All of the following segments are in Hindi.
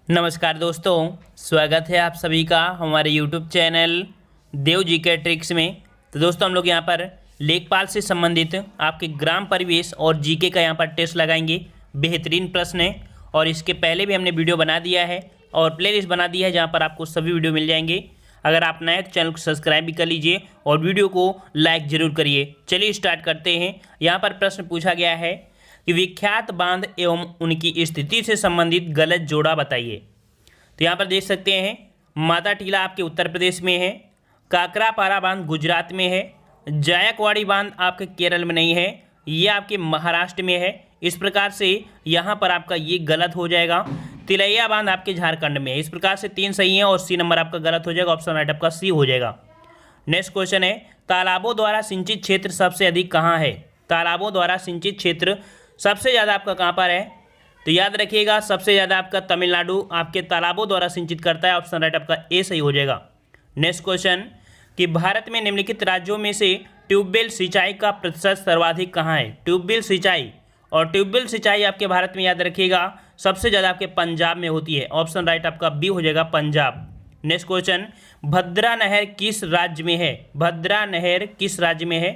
नमस्कार दोस्तों, स्वागत है आप सभी का हमारे YouTube चैनल देव जी के ट्रिक्स में। तो दोस्तों हम लोग यहाँ पर लेखपाल से संबंधित आपके ग्राम परिवेश और जीके का यहाँ पर टेस्ट लगाएंगे। बेहतरीन प्रश्न है और इसके पहले भी हमने वीडियो बना दिया है और प्लेलिस्ट बना दी है जहाँ पर आपको सभी वीडियो मिल जाएंगे। अगर आप नए तो चैनल को सब्सक्राइब भी कर लीजिए और वीडियो को लाइक ज़रूर करिए। चलिए स्टार्ट करते हैं। यहाँ पर प्रश्न पूछा गया है कि विख्यात बांध एवं उनकी स्थिति से संबंधित गलत जोड़ा बताइए। तो यहाँ पर देख सकते हैं माता टीला आपके उत्तर प्रदेश में है, काकरापारा बांध गुजरात में है, जायकवाड़ी बांध आपके केरल में नहीं है, ये आपके महाराष्ट्र में है। इस प्रकार से यहाँ पर आपका ये गलत हो जाएगा। तिलैया बांध आपके झारखंड में है। इस प्रकार से 3 सही हैं और सी नंबर आपका गलत हो जाएगा। ऑप्शन राइट आपका सी हो जाएगा। नेक्स्ट क्वेश्चन है तालाबों द्वारा सिंचित क्षेत्र सबसे अधिक कहाँ है। तालाबों द्वारा सिंचित क्षेत्र सबसे ज़्यादा आपका कहाँ पर है, तो याद रखिएगा सबसे ज़्यादा आपका तमिलनाडु आपके तालाबों द्वारा सिंचित करता है। ऑप्शन राइट आपका ए सही हो जाएगा। नेक्स्ट क्वेश्चन कि भारत में निम्नलिखित राज्यों में से ट्यूबवेल सिंचाई का प्रतिशत सर्वाधिक कहाँ है। ट्यूबवेल सिंचाई और ट्यूबवेल सिंचाई आपके भारत में याद रखिएगा सबसे ज़्यादा आपके पंजाब में होती है। ऑप्शन राइट आपका बी हो जाएगा, पंजाब। नेक्स्ट क्वेश्चन भद्रा नहर किस राज्य में है। भद्रा नहर किस राज्य में है,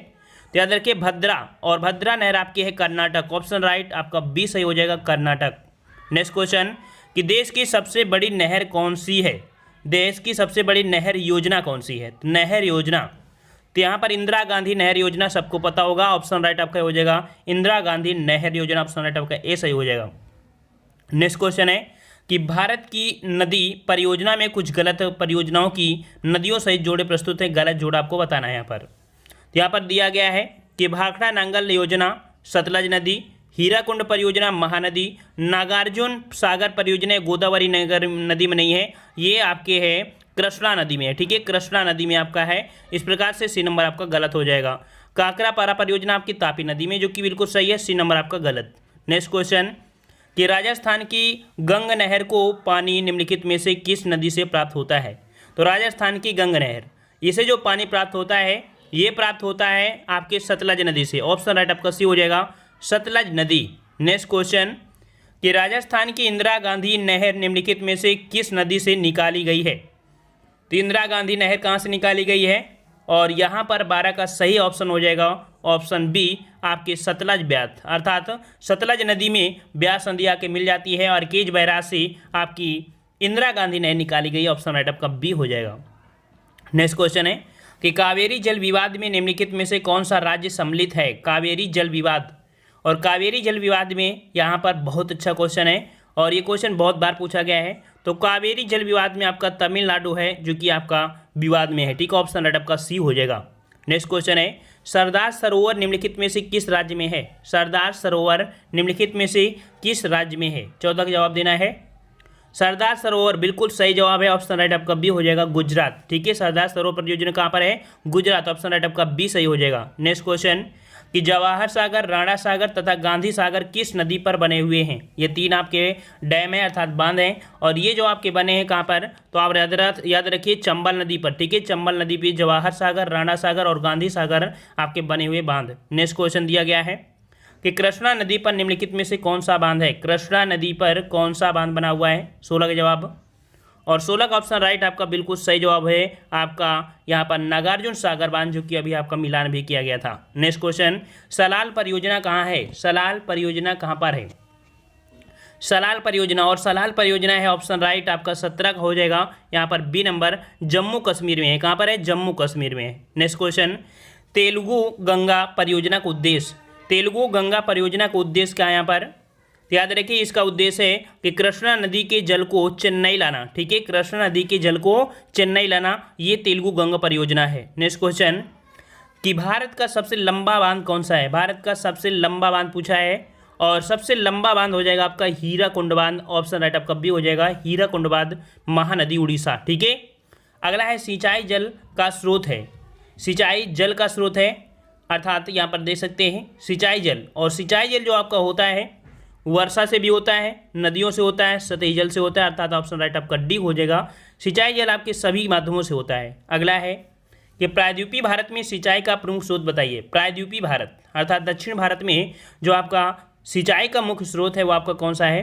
तो याद रखिए भद्रा, और भद्रा नहर आपकी है कर्नाटक। ऑप्शन राइट आपका बी सही हो जाएगा, कर्नाटक। नेक्स्ट क्वेश्चन कि देश की सबसे बड़ी नहर कौन सी है। देश की सबसे बड़ी नहर योजना कौन सी है। नहर योजना, तो यहाँ पर इंदिरा गांधी नहर योजना सबको पता होगा। ऑप्शन राइट आपका हो जाएगा इंदिरा गांधी नहर योजना। ऑप्शन राइट आपका ए सही हो जाएगा। नेक्स्ट क्वेश्चन है कि भारत की नदी परियोजना में कुछ गलत परियोजनाओं की नदियों सहित जोड़े प्रस्तुत हैं। गलत जोड़ा आपको बताना है यहाँ पर। तो यहाँ पर दिया गया है कि भाखड़ा नांगल योजना सतलज नदी, हीराकुंड परियोजना महानदी, नागार्जुन सागर परियोजना गोदावरी नगर नदी में नहीं है, ये आपके है कृष्णा नदी में है। ठीक है, कृष्णा नदी में आपका है। इस प्रकार से सी नंबर आपका गलत हो जाएगा। काकरापारा परियोजना आपकी तापी नदी में, जो कि बिल्कुल सही है। सी नंबर आपका गलत। नेक्स्ट क्वेश्चन कि राजस्थान की गंग नहर को पानी निम्नलिखित में से किस नदी से प्राप्त होता है। तो राजस्थान की गंग नहर, इसे जो पानी प्राप्त होता है ये प्राप्त होता है आपके सतलज नदी से। ऑप्शन राइट आपका सी हो जाएगा, सतलज नदी। नेक्स्ट क्वेश्चन कि राजस्थान की इंदिरा गांधी नहर निम्नलिखित में से किस नदी से निकाली गई है। तो इंदिरा गांधी नहर कहाँ से निकाली गई है, और यहाँ पर 12 का सही ऑप्शन हो जाएगा ऑप्शन बी आपके सतलज ब्यास, अर्थात सतलज नदी में ब्यास नदी आके मिल जाती है और केज बैराज से आपकी इंदिरा गांधी नहर निकाली गई। ऑप्शन राइट आपका बी हो जाएगा। नेक्स्ट क्वेश्चन है कि कावेरी जल विवाद में निम्नलिखित में से कौन सा राज्य सम्मिलित है। कावेरी जल विवाद, और कावेरी जल विवाद में यहाँ पर बहुत अच्छा क्वेश्चन है और ये क्वेश्चन बहुत बार पूछा गया है। तो कावेरी जल विवाद में आपका तमिलनाडु है जो कि आपका विवाद में है। ठीक है, ऑप्शन राइट आपका सी हो जाएगा। नेक्स्ट क्वेश्चन है सरदार सरोवर निम्नलिखित में से किस राज्य में है। सरदार सरोवर निम्नलिखित में से किस राज्य में है। 14 का जवाब देना है। सरदार सरोवर बिल्कुल सही जवाब है। ऑप्शन राइट आपका बी हो जाएगा, गुजरात। ठीक है, सरदार सरोवर परियोजना कहाँ पर है, गुजरात। ऑप्शन राइट आपका बी सही हो जाएगा। नेक्स्ट क्वेश्चन कि जवाहर सागर, राणा सागर तथा गांधी सागर किस नदी पर बने हुए हैं। ये 3 आपके डैम है अर्थात बांध हैं और ये जो आपके बने हैं कहाँ पर, तो आप याद रखिए चंबल नदी पर। ठीक है, चंबल नदी पर जवाहर सागर, राणा सागर और गांधी सागर आपके बने हुए बांध। नेक्स्ट क्वेश्चन दिया गया है कि कृष्णा नदी पर निम्नलिखित में से कौन सा बांध है। कृष्णा नदी पर कौन सा बांध बना हुआ है। 16 का जवाब, और 16 का ऑप्शन राइट आपका बिल्कुल सही जवाब है आपका यहाँ पर नागार्जुन सागर बांध, जो कि अभी आपका मिलान भी किया गया था। नेक्स्ट क्वेश्चन सलाल परियोजना कहाँ है। सलाल परियोजना कहाँ पर है। सलाल परियोजना, और सलाल परियोजना है ऑप्शन राइट आपका 17 का हो जाएगा। यहाँ पर बी नंबर जम्मू कश्मीर में है। कहाँ पर है, जम्मू कश्मीर में है। नेक्स्ट क्वेश्चन तेलुगु गंगा परियोजना का उद्देश्य। तेलुगु गंगा परियोजना का उद्देश्य क्या है यहाँ पर, तो याद रखिए इसका उद्देश्य है कि कृष्णा नदी के जल को चेन्नई लाना। ठीक है, कृष्णा नदी के जल को चेन्नई लाना, ये तेलुगु गंगा परियोजना है। नेक्स्ट क्वेश्चन कि भारत का सबसे लंबा बांध कौन सा है। भारत का सबसे लंबा बांध पूछा है और सबसे लंबा बांध हो जाएगा आपका हीराकुंड बांध। ऑप्शन राइट आपका बी हो जाएगा, हीराकुंड बांध महानदी उड़ीसा। ठीक है, अगला है सिंचाई जल का स्रोत है। सिंचाई जल का स्रोत है अर्थात यहाँ पर देख सकते हैं सिंचाई जल, और सिंचाई जल जो आपका होता है वर्षा से भी होता है, नदियों से होता है, सतही जल से होता है, अर्थात ऑप्शन राइट आपका डी हो जाएगा। सिंचाई जल आपके सभी माध्यमों से होता है। अगला है कि प्रायद्वीपीय भारत में सिंचाई का प्रमुख स्रोत बताइए। प्रायद्वीपीय भारत अर्थात दक्षिण भारत में जो आपका सिंचाई का मुख्य स्रोत है वो आपका कौन सा है।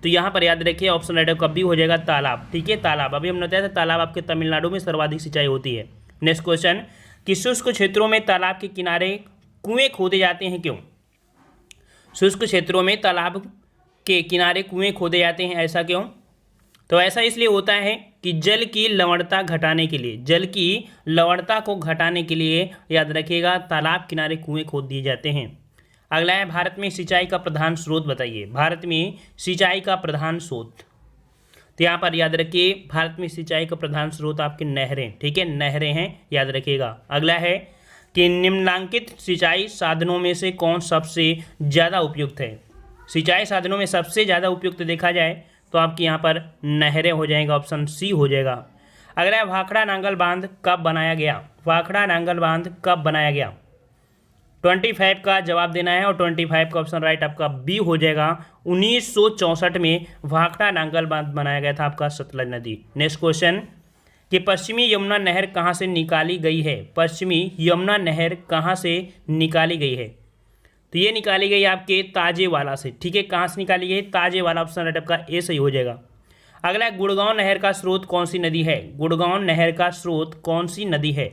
तो यहाँ पर याद रखिए ऑप्शन राइट कब भी हो जाएगा तालाब। ठीक है, तालाब। अभी हमने बताया था तालाब आपके तमिलनाडु में सर्वाधिक सिंचाई होती है। नेक्स्ट क्वेश्चन कि शुष्क क्षेत्रों में तालाब के किनारे कुएं खोदे जाते हैं क्यों? शुष्क क्षेत्रों में तालाब के किनारे कुएं खोदे जाते हैं, ऐसा क्यों? तो ऐसा इसलिए होता है कि जल की लवणता घटाने के लिए, जल की लवणता को घटाने के लिए याद रखिएगा तालाब किनारे कुएं खोद दिए जाते हैं। अगला है भारत में सिंचाई का प्रधान स्रोत बताइए। भारत में सिंचाई का प्रधान स्रोत, तो यहाँ पर याद रखिए भारत में सिंचाई का प्रधान स्रोत आपके नहरें। ठीक है, नहरें हैं, याद रखिएगा। अगला है कि निम्नलिखित सिंचाई साधनों में से कौन सबसे ज़्यादा उपयुक्त है? सिंचाई साधनों में सबसे ज़्यादा उपयुक्त देखा जाए तो आपके यहाँ पर नहरें हो जाएगा, ऑप्शन सी हो जाएगा। अगला है भाखड़ा नांगल बांध कब बनाया गया? भाखड़ा नांगल बांध कब बनाया गया? 25 का जवाब देना है और 25 का ऑप्शन राइट आपका बी हो जाएगा। 1964 में भाखड़ा नांगल बांध बनाया गया था आपका सतलज नदी। नेक्स्ट क्वेश्चन कि पश्चिमी यमुना नहर कहाँ से निकाली गई है? पश्चिमी यमुना नहर कहाँ से निकाली गई है? तो ये निकाली गई आपके ताजेवाला से। ठीक है, कहाँ से निकाली गई? ताजेवाला, ऑप्शन राइट आपका ए सही हो जाएगा। अगला गुड़गांव नहर का स्रोत कौन सी नदी है? गुड़गांव नहर का स्रोत कौन सी नदी है?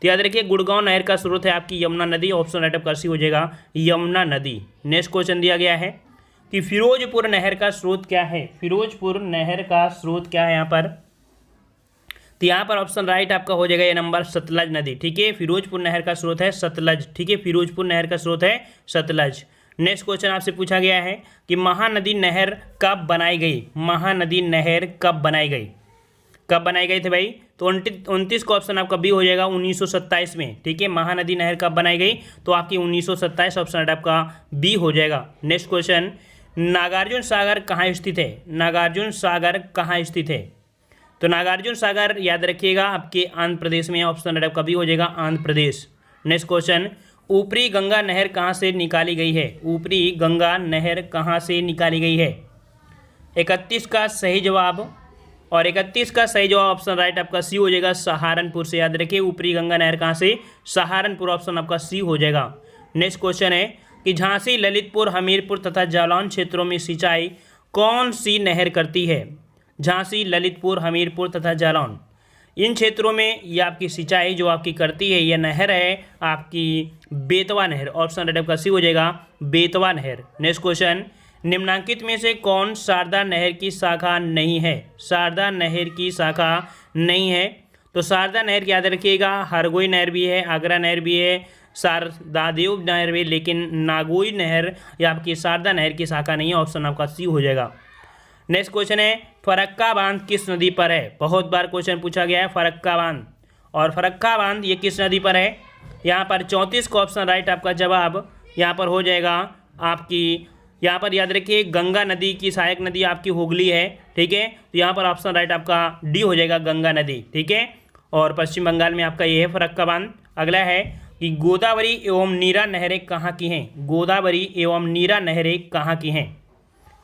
तो याद रखिए गुड़गांव नहर का स्रोत है आपकी यमुना नदी, ऑप्शन राइट आपका सी हो जाएगा यमुना नदी। नेक्स्ट क्वेश्चन दिया गया है कि फिरोजपुर नहर का स्रोत क्या है? फिरोजपुर नहर का स्रोत क्या है यहाँ पर? तो यहाँ पर ऑप्शन राइट आपका हो जाएगा ये नंबर सतलज नदी। ठीक है, फिरोजपुर नहर का स्रोत है सतलज। ठीक है, फिरोजपुर नहर का स्रोत है सतलज। नेक्स्ट क्वेश्चन आपसे पूछा गया है कि महानदी नहर कब बनाई गई? महानदी नहर कब बनाई गई? कब बनाई गई थी भाई? तो 29 का ऑप्शन आपका बी हो जाएगा 1927 में। ठीक है, महानदी नहर कब बनाई गई? तो आपकी 1927 ऑप्शन आपका बी हो जाएगा। नेक्स्ट क्वेश्चन नागार्जुन सागर कहाँ स्थित है? नागार्जुन सागर कहाँ स्थित है? तो नागार्जुन सागर याद रखिएगा आपके आंध्र प्रदेश में, ऑप्शन आपका बी हो जाएगा आंध्र प्रदेश। नेक्स्ट क्वेश्चन ऊपरी गंगा नहर कहाँ से निकाली गई है? ऊपरी गंगा नहर कहाँ से निकाली गई है? 31 का सही जवाब और 31 का सही जवाब ऑप्शन राइट आपका सी हो जाएगा सहारनपुर से। याद रखिए ऊपरी गंगा नहर कहाँ से? सहारनपुर, ऑप्शन आपका सी हो जाएगा। नेक्स्ट क्वेश्चन है कि झांसी, ललितपुर, हमीरपुर तथा जालौन क्षेत्रों में सिंचाई कौन सी नहर करती है? झांसी, ललितपुर, हमीरपुर तथा जालौन, इन क्षेत्रों में ये आपकी सिंचाई जो आपकी करती है यह नहर है आपकी बेतवा नहर, ऑप्शन राइट आपका सी हो जाएगा बेतवा नहर। नेक्स्ट क्वेश्चन निम्नांकित में से कौन शारदा नहर की शाखा नहीं है? शारदा नहर की शाखा नहीं है, तो शारदा नहर याद रखिएगा हरगोई नहर भी है, आगरा नहर भी है, शारदादेव नहर भी, लेकिन नागोई नहर या आपकी शारदा नहर की शाखा नहीं है, ऑप्शन आपका सी हो जाएगा। नेक्स्ट क्वेश्चन है फरक्का बांध किस नदी पर है? बहुत बार क्वेश्चन पूछा गया है फरक्का बांध, और फरक्का बांध ये किस नदी पर है? यहाँ पर 34 का ऑप्शन राइट आपका जवाब यहाँ पर हो जाएगा आपकी, यहाँ पर याद रखिए गंगा नदी की सहायक नदी आपकी हुगली है। ठीक है, तो यहाँ पर ऑप्शन राइट आपका डी हो जाएगा गंगा नदी। ठीक है, और पश्चिम बंगाल में आपका ये है फरक्का बांध। अगला है कि गोदावरी एवं नीरा नहरें कहाँ की हैं? गोदावरी एवं नीरा नहरें कहाँ की हैं?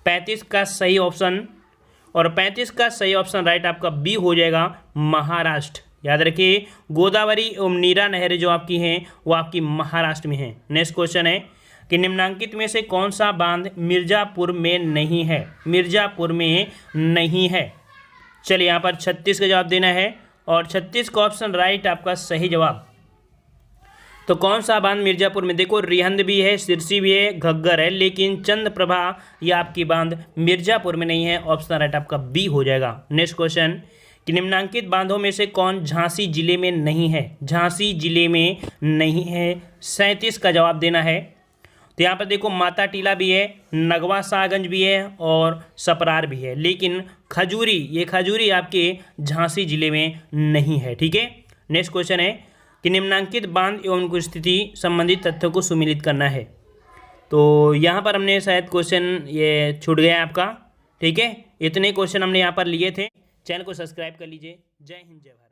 35 का सही ऑप्शन और 35 का सही ऑप्शन राइट आपका बी हो जाएगा महाराष्ट्र। याद रखिए गोदावरी एवं नीरा नहरें जो आपकी हैं वो आपकी महाराष्ट्र में हैं। नेक्स्ट क्वेश्चन है कि निम्नांकित में से कौन सा बांध मिर्ज़ापुर में नहीं है? मिर्ज़ापुर में नहीं है। चलिए यहाँ पर 36 का जवाब देना है और 36 का ऑप्शन राइट आपका सही जवाब। तो कौन सा बांध मिर्ज़ापुर में? देखो रिहंद भी है, सिरसी भी है, घग्गर है, लेकिन चंद्रप्रभा यह आपकी बांध मिर्ज़ापुर में नहीं है, ऑप्शन राइट आपका बी हो जाएगा। नेक्स्ट क्वेश्चन कि निम्नांकित बांधों में से कौन झांसी जिले में नहीं है? झांसी जिले में नहीं है, 37 का जवाब देना है। तो यहाँ पर देखो माता टीला भी है, नगवा शाहगंज भी है और सपरार भी है, लेकिन खजूरी, ये खजूरी आपके झांसी जिले में नहीं है। ठीक है, नेक्स्ट क्वेश्चन है कि निम्नांकित बांध एवं उनकी स्थिति संबंधित तथ्यों को सुमिलित करना है। तो यहाँ पर हमने शायद क्वेश्चन ये छूट गया आपका। ठीक है, इतने क्वेश्चन हमने यहाँ पर लिए थे। चैनल को सब्सक्राइब कर लीजिए। जय हिंद, जय भारत।